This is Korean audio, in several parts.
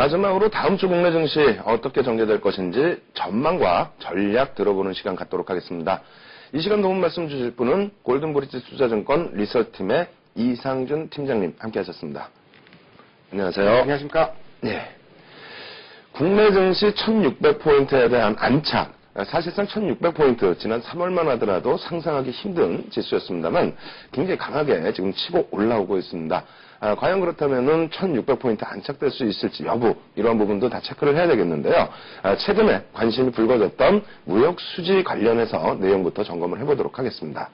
마지막으로 다음 주 국내 증시 어떻게 전개될 것인지 전망과 전략 들어보는 시간 갖도록 하겠습니다. 이 시간 도움 말씀 주실 분은 골든브리지 투자증권 리서치팀의 이상준 팀장님 함께 하셨습니다. 안녕하세요. 안녕하십니까. 네. 국내 증시 1600포인트에 대한 안착. 사실상 1600포인트 지난 3월만 하더라도 상상하기 힘든 지수였습니다만 굉장히 강하게 지금 치고 올라오고 있습니다. 과연 그렇다면은 1600포인트 안착될 수 있을지 여부 이러한 부분도 다 체크를 해야 되겠는데요. 최근에 관심이 불거졌던 무역 수지 관련해서 내용부터 점검을 해보도록 하겠습니다.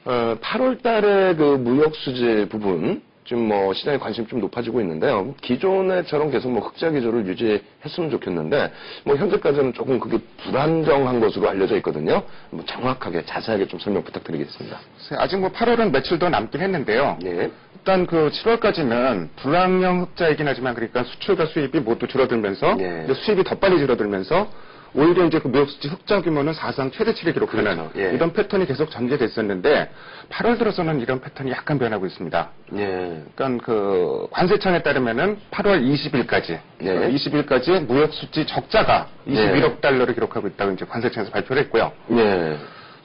8월 달에 그 무역 수지 부분 지금 뭐 시장에 관심이 좀 높아지고 있는데요. 기존에처럼 계속 뭐 흑자 기조를 유지했으면 좋겠는데 뭐 현재까지는 조금 그게 불안정한 것으로 알려져 있거든요. 뭐 정확하게 자세하게 좀 설명 부탁드리겠습니다. 아직 뭐 8월은 며칠 더 남긴 했는데요. 예. 일단 그 7월까지는 불황형 흑자이긴 하지만 그러니까 수출과 수입이 모두 줄어들면서 예. 이제 수입이 더 빨리 줄어들면서 오히려 이제 그 무역수지 흑자 규모는 사상 최대치를 기록하는 그렇죠. 예. 이런 패턴이 계속 전개됐었는데 8월 들어서는 이런 패턴이 약간 변하고 있습니다. 예. 그러니까 그 관세청에 따르면은 8월 20일까지, 예. 20일까지 무역수지 적자가 21억 달러를 기록하고 있다고 이제 관세청에서 발표를 했고요. 예.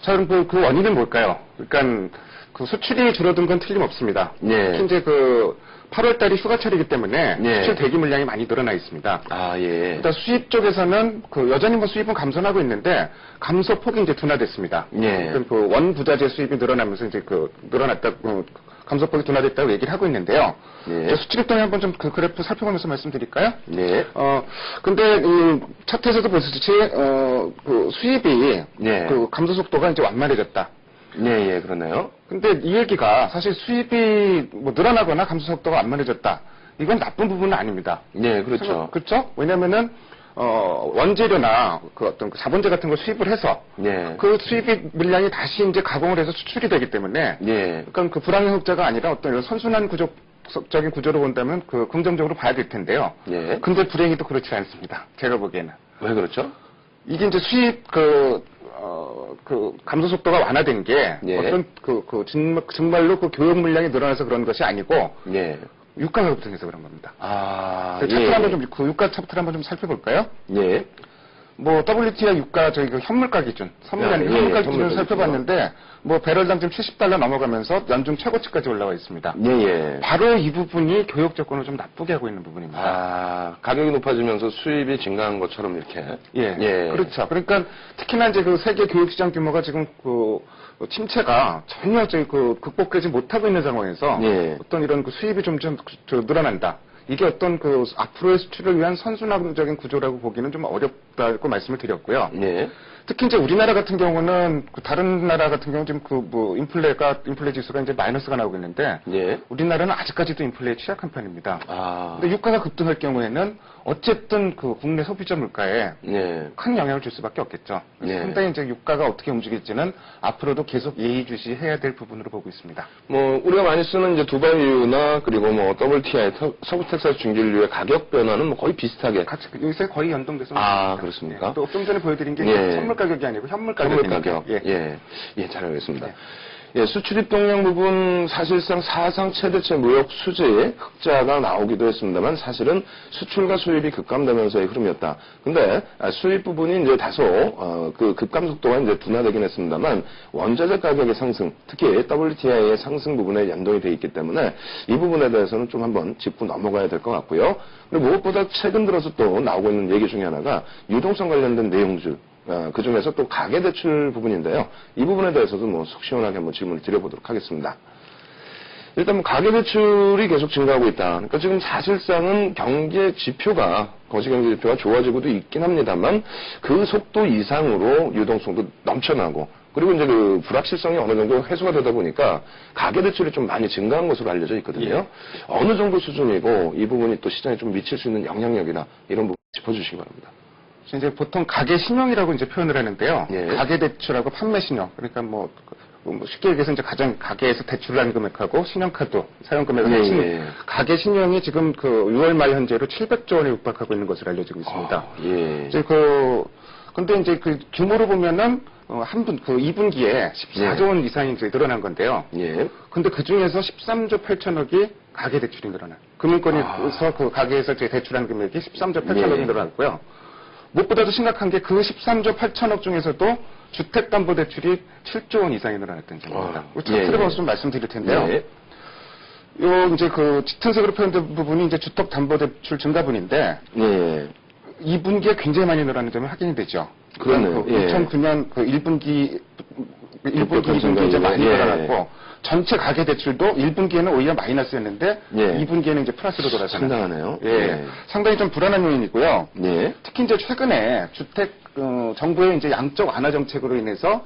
자, 그럼 그 원인은 뭘까요? 그러니까 그 수출이 줄어든 건 틀림없습니다. 예. 특히 이제 그 8월 달이 휴가철이기 때문에 예. 수출 대기 물량이 많이 늘어나 있습니다. 아, 예. 일단 수입 쪽에서는 그 여전히 뭐 수입은 감소하고 있는데 감소폭이 이제 둔화됐습니다. 예. 그 원부자재 수입이 늘어나면서 이제 그 늘어났다, 감소폭이 둔화됐다고 얘기를 하고 있는데요. 예. 수출 입장에 한번 좀 그 그래프 살펴보면서 말씀드릴까요? 예. 근데 이 차트에서도 보시듯이 그 수입이 예. 그 감소 속도가 이제 완만해졌다. 예, 예, 그러네요. 근데 이 얘기가 사실 수입이 뭐 늘어나거나 감소 속도가 완만해졌다. 이건 나쁜 부분은 아닙니다. 예, 그렇죠. 그렇죠? 왜냐면은 원재료나 그 어떤 그 자본재 같은 걸 수입을 해서 예. 그 수입이 물량이 다시 이제 가공을 해서 수출이 되기 때문에 예. 그러니까 그 불황형 흑자가 아니라 어떤 이런 선순환 구조적인 구조로 본다면 그 긍정적으로 봐야 될 텐데요. 예. 근데 불행히도 그렇지 않습니다. 제가 보기에는. 왜 그렇죠? 이게 이제 수입 그 감소 속도가 완화된 게 예. 어떤 정말로 그 교역 물량이 늘어나서 그런 것이 아니고 예. 유가가 급등해서 그런 겁니다. 아, 그 차트를 한번 좀, 그 유가 차트를 한번 좀 살펴볼까요? 예. 뭐 WTI 유가 저희 그 현물가 기준, 선물이 아니고 예, 현물가 예, 기준을 현물가 살펴봤는데 뭐 배럴당 지금 $70 넘어가면서 연중 최고치까지 올라와 있습니다. 예, 예. 바로 이 부분이 교역 조건을 좀 나쁘게 하고 있는 부분입니다. 아, 가격이 높아지면서 수입이 증가한 것처럼 이렇게. 예, 예. 그렇죠. 그러니까 특히나 이제 그 세계 교육 시장 규모가 지금 그 침체가 전혀 저희 그 극복하지 못하고 있는 상황에서 예. 어떤 이런 그 수입이 좀 늘어난다. 이게 어떤 그 앞으로의 수출을 위한 선순환적인 구조라고 보기는 좀 어렵다고 말씀을 드렸고요. 예. 특히 이제 우리나라 같은 경우는 그 다른 나라 같은 경우는 지금 그 뭐 인플레 지수가 이제 마이너스가 나오고 있는데 예. 우리나라는 아직까지도 인플레에 취약한 편입니다. 아. 근데 유가가 급등할 경우에는 어쨌든 그 국내 소비자 물가에 예. 큰 영향을 줄 수밖에 없겠죠. 그래서 예. 상당히 이제 유가가 어떻게 움직일지는 앞으로도 계속 예의주시해야 될 부분으로 보고 있습니다. 뭐 우리가 많이 쓰는 이제 두바이유나 그리고 뭐 WTI 서부 텍사스 중진류의 가격 변화는 뭐 거의 비슷하게. 같이 요새 거의 연동돼서 아, 그렇습니까? 또 좀 전에 보여드린 게 예. 선물 가격이 아니고 현물 현물 가격이니까. 가격. 예. 예. 예, 잘 알겠습니다. 예, 수출입 동량 부분 사실상 사상 최대치 무역 수지 흑자가 나오기도 했습니다만 사실은 수출과 수입이 급감되면서의 흐름이었다. 근데 수입 부분이 이제 다소 그 급감 속도가 이제 둔화되긴 했습니다만 원자재 가격의 상승, 특히 WTI의 상승 부분에 연동이 돼 있기 때문에 이 부분에 대해서는 좀 한번 짚고 넘어가야 될 것 같고요. 그리고 무엇보다 최근 들어서 또 나오고 있는 얘기 중에 하나가 유동성 관련된 내용들. 그 중에서 또 가계대출 부분인데요. 이 부분에 대해서도 뭐 속 시원하게 한번 질문을 드려보도록 하겠습니다. 일단 뭐 가계대출이 계속 증가하고 있다. 그러니까 지금 사실상은 거시경제 지표가 좋아지고도 있긴 합니다만 그 속도 이상으로 유동성도 넘쳐나고 그리고 이제 그 불확실성이 어느 정도 해소가 되다 보니까 가계대출이 좀 많이 증가한 것으로 알려져 있거든요. 예. 어느 정도 수준이고 이 부분이 또 시장에 좀 미칠 수 있는 영향력이나 이런 부분 짚어주시기 바랍니다. 이제 보통 가계 신용이라고 이제 표현을 하는데요. 예. 가계 대출하고 판매 신용. 그러니까 뭐 쉽게 얘기해서 이제 가장 가계에서 대출한 금액하고 신용카드 사용 금액을 예, 합친 예. 가계 신용이 지금 그 6월 말 현재로 700조 원에 육박하고 있는 것으로 알려지고 있습니다. 예. 이제 근데 이제 그 규모로 보면은 그 2분기에 14조 원 이상이 이제 늘어난 건데요. 예. 근데 그 중에서 13조 8천억이 가계 대출이 늘어나. 금융권에서 그 가계에서 이제 대출한 금액이 13조 8천억이 예. 늘어났고요. 무엇보다도 심각한 게 그 13조 8천억 중에서도 주택담보대출이 7조 원 이상이 늘어났다는 점입니다. 차트를 예. 보면서 좀 말씀드릴 텐데요. 예. 요 이제 그 짙은색으로 표현된 부분이 이제 주택담보대출 증가분인데 예. 2분기에 굉장히 많이 늘어나는 점이 확인이 되죠. 그러네요. 예. 2009년 그 1분기, 2분기 이제 예. 많이 늘어났고 전체 가계대출도 1분기에는 오히려 마이너스였는데 예. 2분기에는 이제 플러스로 돌아서는. 상당하네요. 예. 예. 상당히 좀 불안한 요인이고요. 예. 특히 이제 최근에 주택 정부의 이제 양적 완화 정책으로 인해서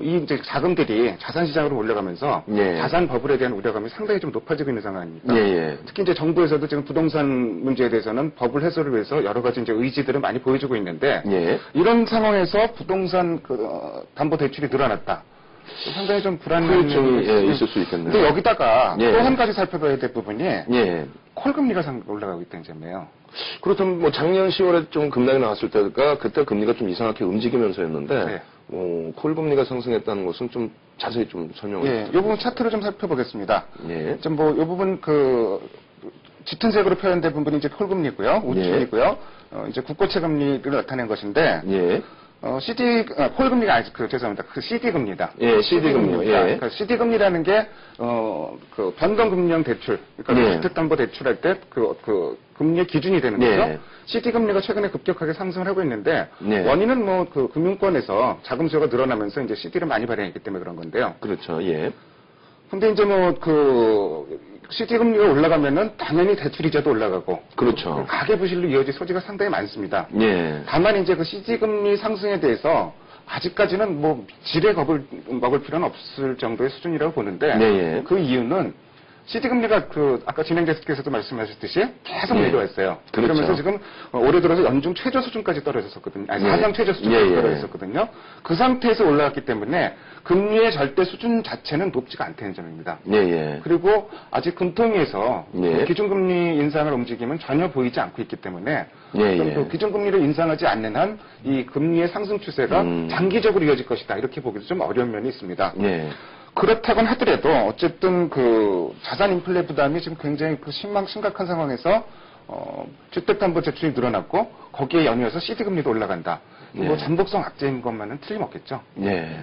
이 이제 자금들이 자산 시장으로 올라가면서 예. 자산 버블에 대한 우려감이 상당히 좀 높아지고 있는 상황입니다. 예. 특히 이제 정부에서도 지금 부동산 문제에 대해서는 버블 해소를 위해서 여러 가지 이제 의지들을 많이 보여주고 있는데 예. 이런 상황에서 부동산 담보 대출이 늘어났다. 상당히 좀 불안한 후유증이 있을 수 있겠네요. 근데 여기다가 예. 또 한 가지 살펴봐야 될 부분이 예. 콜금리가 올라가고 있다는 점이에요. 그렇다면 뭐 작년 10월에 좀 급락이 나왔을 때가 그때 금리가 좀 이상하게 움직이면서였는데 네. 콜금리가 상승했다는 것은 좀 자세히 좀 설명을 예, 이 부분 차트를 좀 살펴보겠습니다. 예. 좀 뭐 이 부분 짙은 색으로 표현된 부분이 이제 콜금리고요, 우측이고요. 이제 국고채 금리를 나타낸 것인데 예. 콜금리가 아니 죄송합니다. 그 CD 금리다. 예, CD 금리요. 예. 그러니까 CD 금리라는 게 그 변동금리형 대출, 그러니까 예. 주택담보대출할 때 그 금리의 기준이 되는 거죠. 예. CD 금리가 최근에 급격하게 상승을 하고 있는데 예. 원인은 뭐 그 금융권에서 자금 수요가 늘어나면서 이제 CD를 많이 발행했기 때문에 그런 건데요. 그렇죠. 예. 근데 이제 CD 금리가 올라가면은 당연히 대출 이자도 올라가고 그렇죠. 가계 부실로 이어질 소지가 상당히 많습니다. 예. 다만 이제 그 CD 금리 상승에 대해서 아직까지는 뭐 지레 겁을 먹을 필요는 없을 정도의 수준이라고 보는데 예. 그 이유는 CD 금리가 아까 진행자께서도 말씀하셨듯이 계속 예. 내려왔어요. 그렇죠. 그러면서 지금 올해 들어서 연중 최저 수준까지 떨어졌었거든요. 아니, 예. 사상 최저 수준까지 예. 떨어졌었거든요. 그 상태에서 올라왔기 때문에 금리의 절대 수준 자체는 높지가 않다는 점입니다. 예. 그리고 아직 금통위에서 예. 기준금리 인상을 움직임은 전혀 보이지 않고 있기 때문에 예. 그 기준금리를 인상하지 않는 한 이 금리의 상승 추세가 장기적으로 이어질 것이다. 이렇게 보기도 좀 어려운 면이 있습니다. 예. 그렇다곤 하더라도 어쨌든 그 자산 인플레 부담이 지금 굉장히 심각한 상황에서 주택담보대출이 늘어났고 거기에 연이어서 CD 금리도 올라간다. 뭐 예. 잠복성 악재인 것만은 틀림없겠죠. 예.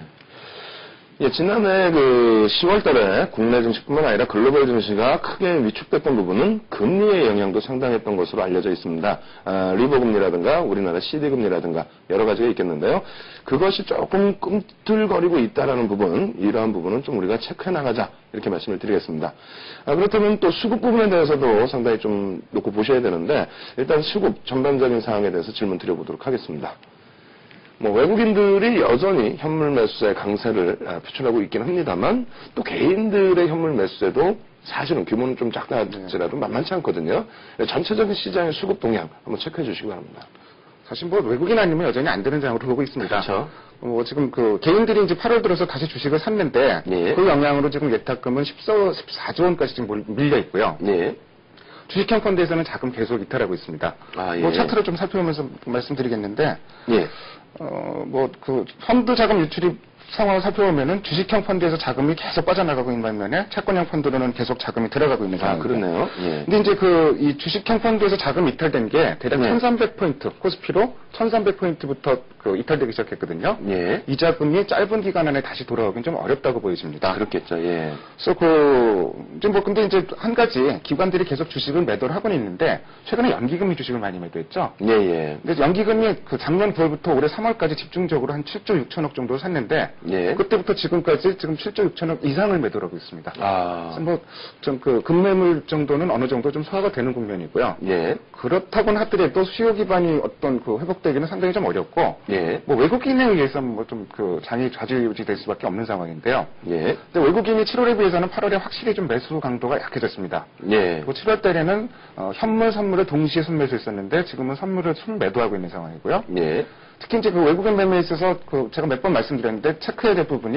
예, 지난해 10월 달에 국내 증시뿐만 아니라 글로벌 증시가 크게 위축됐던 부분은 금리의 영향도 상당했던 것으로 알려져 있습니다. 리버 금리라든가 우리나라 CD 금리라든가 여러 가지가 있겠는데요. 그것이 조금 꿈틀거리고 있다라는 부분, 이러한 부분은 좀 우리가 체크해 나가자 이렇게 말씀을 드리겠습니다. 그렇다면 또 수급 부분에 대해서도 상당히 좀 놓고 보셔야 되는데 일단 수급 전반적인 상황에 대해서 질문 드려보도록 하겠습니다. 외국인들이 여전히 현물 매수세의 강세를 표출하고 있긴 합니다만 또 개인들의 현물 매수세도 사실은 규모는 좀 작다 할지라도 만만치 않거든요. 전체적인 시장의 수급 동향 한번 체크해 주시기 바랍니다. 사실 외국인 아니면 여전히 안 되는 장으로 보고 있습니다. 그렇죠. 지금 개인들이 이제 8월 들어서 다시 주식을 샀는데 예. 그 영향으로 지금 예탁금은 14조 원까지 지금 밀려 있고요. 예. 주식형 펀드에서는 자금 계속 이탈하고 있습니다. 예. 차트를 좀 살펴보면서 말씀드리겠는데, 예. 펀드 자금 유출입 상황을 살펴보면은 주식형 펀드에서 자금이 계속 빠져나가고 있는 반면에 채권형 펀드로는 계속 자금이 들어가고 있는 상황입니다. 그러네요. 예. 근데 이제 이 주식형 펀드에서 자금 이탈된 게 대략 네. 1300포인트, 코스피로 1300포인트부터 이탈되기 시작했거든요. 예. 이 자금이 짧은 기간 안에 다시 돌아오긴 좀 어렵다고 보여집니다. 그렇겠죠. 예. 그래서 근데 이제 한 가지 기관들이 계속 주식을 매도를 하고는 있는데 최근에 연기금리 주식을 많이 매도했죠. 예. 근데 연기금이 작년 9월부터 올해 3월까지 집중적으로 한 7조 6천억 정도 샀는데 예. 그때부터 지금까지 지금 7조 6천억 이상을 매도를 하고 있습니다. 아. 그래서 금매물 정도는 어느 정도 좀 소화가 되는 국면이고요. 예. 그렇다고는 하더라도 수요 기반이 회복되기는 상당히 좀 어렵고 예. 외국인에 의해서 장이 좌지우지될 수밖에 없는 상황인데요. 예. 근데 외국인이 7월에 비해서는 8월에 확실히 좀 매수 강도가 약해졌습니다. 예. 그리고 7월 달에는 현물, 선물을 동시에 순매수했었는데 지금은 선물을 순매도하고 있는 상황이고요. 예. 특히 이제 외국인 매매에 있어서 제가 몇 번 말씀드렸는데 체크해야 될 부분이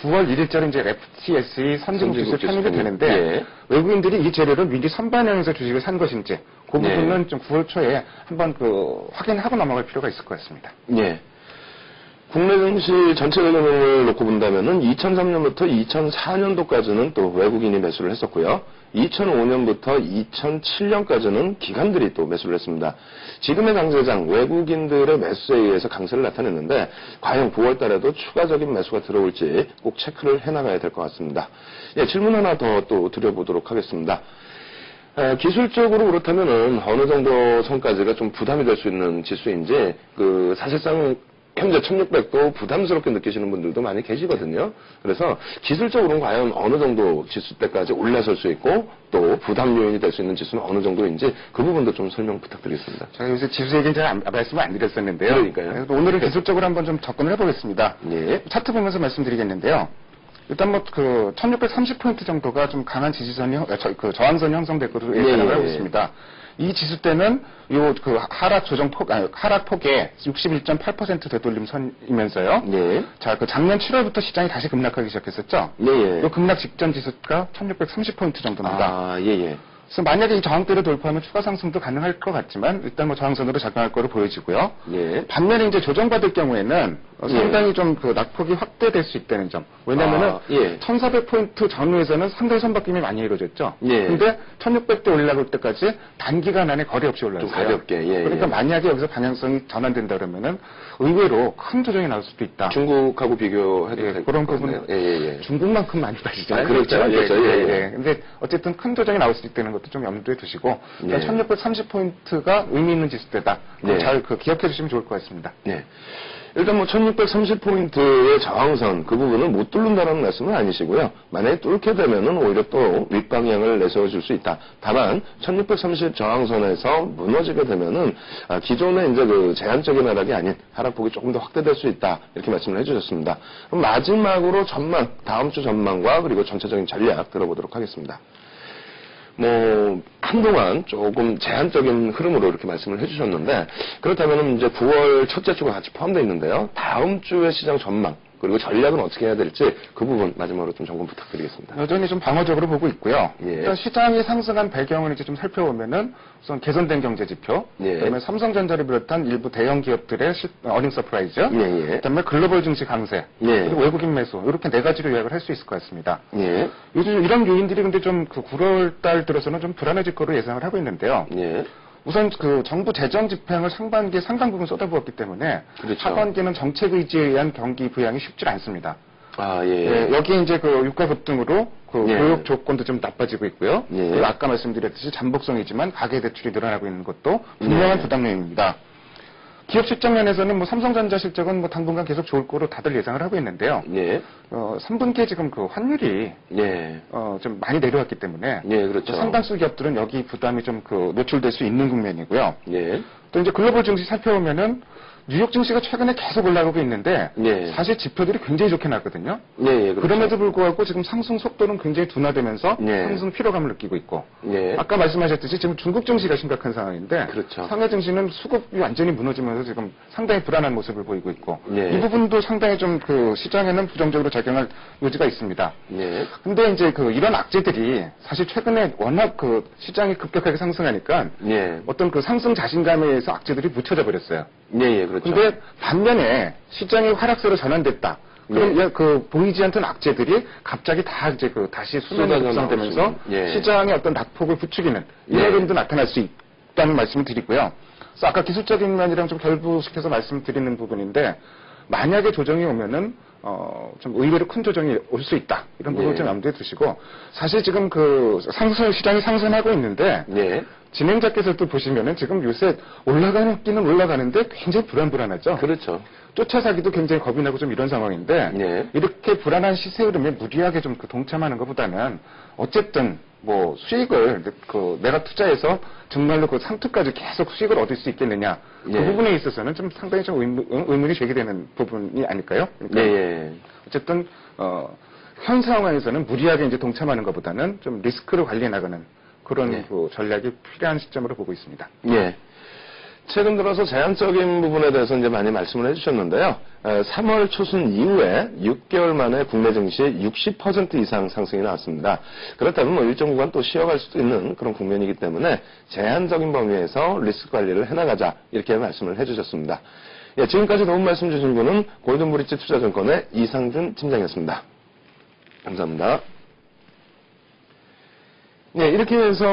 9월 1일자로 이제 FTSE 선진국 지수 편입이 되는데 예. 외국인들이 이 재료를 미리 선반영해서 주식을 산 것인지 그 예. 부분은 좀 9월 초에 한번 확인하고 넘어갈 필요가 있을 것 같습니다. 예. 국내 증시 전체적인 흐름을 놓고 본다면은 2003년부터 2004년도까지는 또 외국인이 매수를 했었고요. 2005년부터 2007년까지는 기관들이 또 매수를 했습니다. 지금의 강세장 외국인들의 매수에 의해서 강세를 나타냈는데 과연 9월 달에도 추가적인 매수가 들어올지 꼭 체크를 해나가야 될 것 같습니다. 예, 질문 하나 더 또 드려보도록 하겠습니다. 기술적으로 그렇다면은 어느 정도 선까지가 좀 부담이 될 수 있는 지수인지 사실상 현재 1600도 부담스럽게 느끼시는 분들도 많이 계시거든요. 그래서 기술적으로는 과연 어느 정도 지수대까지 올라설 수 있고 또 부담 요인이 될 수 있는 지수는 어느 정도인지 그 부분도 좀 설명 부탁드리겠습니다. 제가 요새 지수 얘기는 잘 말씀을 안 드렸었는데요. 그러니까요. 오늘은 기술적으로 한번 좀 접근을 해보겠습니다. 예. 차트 보면서 말씀드리겠는데요. 일단 1630포인트 정도가 좀 강한 지지선이, 저항선이 형성될 것으로 예상을 하고 있습니다. 이 지수 때는 하락폭의 61.8% 되돌림 선이면서요. 예. 자, 작년 7월부터 시장이 다시 급락하기 시작했었죠. 예. 이 급락 직전 지수가 1630포인트 정도입니다. 아, 예. 그래서 만약에 이 저항대를 돌파하면 추가 상승도 가능할 것 같지만 일단 저항선으로 작용할 거로 보여지고요. 예. 반면에 이제 조정받을 경우에는 상당히 좀 낙폭이 확대될 수 있다는 점. 왜냐면은 1400포인트 전후에서는 상당히 선박김이 많이 이루어졌죠. 예. 근데 1600대 올라갈 때까지 단기간 안에 거리 없이 올라왔어요. 좀 가볍게. 그러니까 만약에 여기서 방향성이 전환된다 그러면은 의외로 큰 조정이 나올 수도 있다. 중국하고 비교해도 될 그런 것 같네요. 부분 중국만큼 많이 빠지잖아요. 그렇죠. 예. 근데 어쨌든 큰 조정이 나올 수 있다는 것도 좀 염두에 두시고 1630포인트가 의미 있는 지수대다. 잘 기억해 주시면 좋을 것 같습니다. 네. 일단 1630포인트의 저항선 그 부분을 못 뚫는다는 말씀은 아니시고요. 만약에 뚫게 되면은 오히려 또 윗방향을 내세워줄 수 있다. 다만 1630 저항선에서 무너지게 되면은 기존의 이제 제한적인 하락이 아닌 하락폭이 조금 더 확대될 수 있다. 이렇게 말씀을 해주셨습니다. 그럼 마지막으로 전망, 다음 주 전망과 그리고 전체적인 전략 들어보도록 하겠습니다. 한동안 조금 제한적인 흐름으로 이렇게 말씀을 해주셨는데, 그렇다면 이제 9월 첫째 주가 같이 포함되어 있는데요. 다음 주의 시장 전망, 그리고 전략은 어떻게 해야 될지 그 부분 마지막으로 좀 점검 부탁드리겠습니다. 여전히 좀 방어적으로 보고 있고요. 예. 시장이 상승한 배경을 이제 좀 살펴보면은 우선 개선된 경제 지표, 그다음에 삼성전자를 비롯한 일부 대형 기업들의 어닝 서프라이즈, 그다음에 글로벌 증시 강세, 그리고 외국인 매수 이렇게 네 가지로 요약을 할 수 있을 것 같습니다. 요즘 이런 요인들이 근데 좀 9월 달 들어서는 좀 불안해질 거로 예상을 하고 있는데요. 우선 정부 재정 집행을 상반기에 상당 부분 쏟아부었기 때문에 하반기는 정책 의지에 의한 경기 부양이 쉽지 않습니다. 여기에 이제 유가 급등으로 교육 조건도 좀 나빠지고 있고요. 그리고 아까 말씀드렸듯이 잠복성이지만 가계 대출이 늘어나고 있는 것도 분명한 부담 요인입니다. 기업 실적 면에서는 삼성전자 실적은 당분간 계속 좋을 거로 다들 예상을 하고 있는데요. 3분기에 지금 환율이 좀 많이 내려왔기 때문에 상당수 기업들은 여기 부담이 좀 노출될 수 있는 국면이고요. 또 이제 글로벌 증시 살펴보면은 뉴욕 증시가 최근에 계속 올라가고 있는데 사실 지표들이 굉장히 좋게 나왔거든요. 그럼에도 불구하고 지금 상승 속도는 굉장히 둔화되면서 상승 피로감을 느끼고 있고 아까 말씀하셨듯이 지금 중국 증시가 심각한 상황인데 상해 증시는 수급이 완전히 무너지면서 지금 상당히 불안한 모습을 보이고 있고 이 부분도 상당히 좀 시장에는 부정적으로 작용할 여지가 있습니다. 근데 이제 이런 악재들이 사실 최근에 워낙 시장이 급격하게 상승하니까 어떤 상승 자신감에 의해서 악재들이 묻혀져 버렸어요. 근데 반면에 시장이 하락세로 전환됐다. 그럼 보이지 않던 악재들이 갑자기 다 이제 다시 수면에 급상되면서 시장의 어떤 낙폭을 부추기는 이런 흐름도 나타날 수 있다는 말씀을 드리고요. 그래서 아까 기술적인 면이랑 좀 결부시켜서 말씀드리는 부분인데 만약에 조정이 오면은 좀 의외로 큰 조정이 올 수 있다. 이런 부분을 좀 염두에 두시고 사실 지금 시장이 상승하고 있는데 진행자께서도 보시면은 지금 요새 올라가기는 올라가는데 굉장히 불안하죠. 쫓아사기도 굉장히 겁이 나고 좀 이런 상황인데 이렇게 불안한 시세 흐름에 무리하게 좀 동참하는 것보다는 어쨌든 수익을 내가 투자해서 정말로 상투까지 계속 수익을 얻을 수 있겠느냐 그 부분에 있어서는 좀 상당히 좀 의문이 제기되는 부분이 아닐까요? 어쨌든 현 상황에서는 무리하게 이제 동참하는 것보다는 좀 리스크를 관리해 나가는 그런 전략이 필요한 시점으로 보고 있습니다. 최근 들어서 제한적인 부분에 대해서 이제 많이 말씀을 해주셨는데요. 3월 초순 이후에 6개월 만에 국내 증시의 60% 이상 상승이 나왔습니다. 그렇다면 일정 구간 또 쉬어갈 수도 있는 그런 국면이기 때문에 제한적인 범위에서 리스크 관리를 해나가자 이렇게 말씀을 해주셨습니다. 지금까지 도움 말씀 주신 분은 골든브릿지 투자증권의 이상준 팀장이었습니다. 감사합니다. 네, 이렇게 해서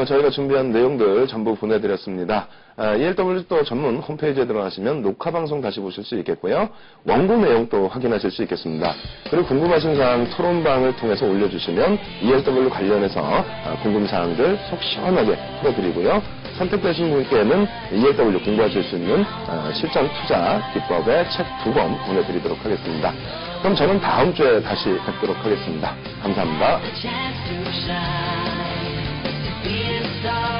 저희가 준비한 내용들 전부 보내드렸습니다. ELW 또 전문 홈페이지에 들어가시면 녹화방송 다시 보실 수 있겠고요. 원고 내용도 확인하실 수 있겠습니다. 그리고 궁금하신 사항 토론방을 통해서 올려주시면 ELW 관련해서 궁금사항들 속 시원하게 풀어드리고요. 선택되신 분께는 ELW 공부하실 수 있는 실전 투자 기법의 책 2권 보내드리도록 하겠습니다. 그럼 저는 다음 주에 다시 뵙도록 하겠습니다. 감사합니다. Be a star.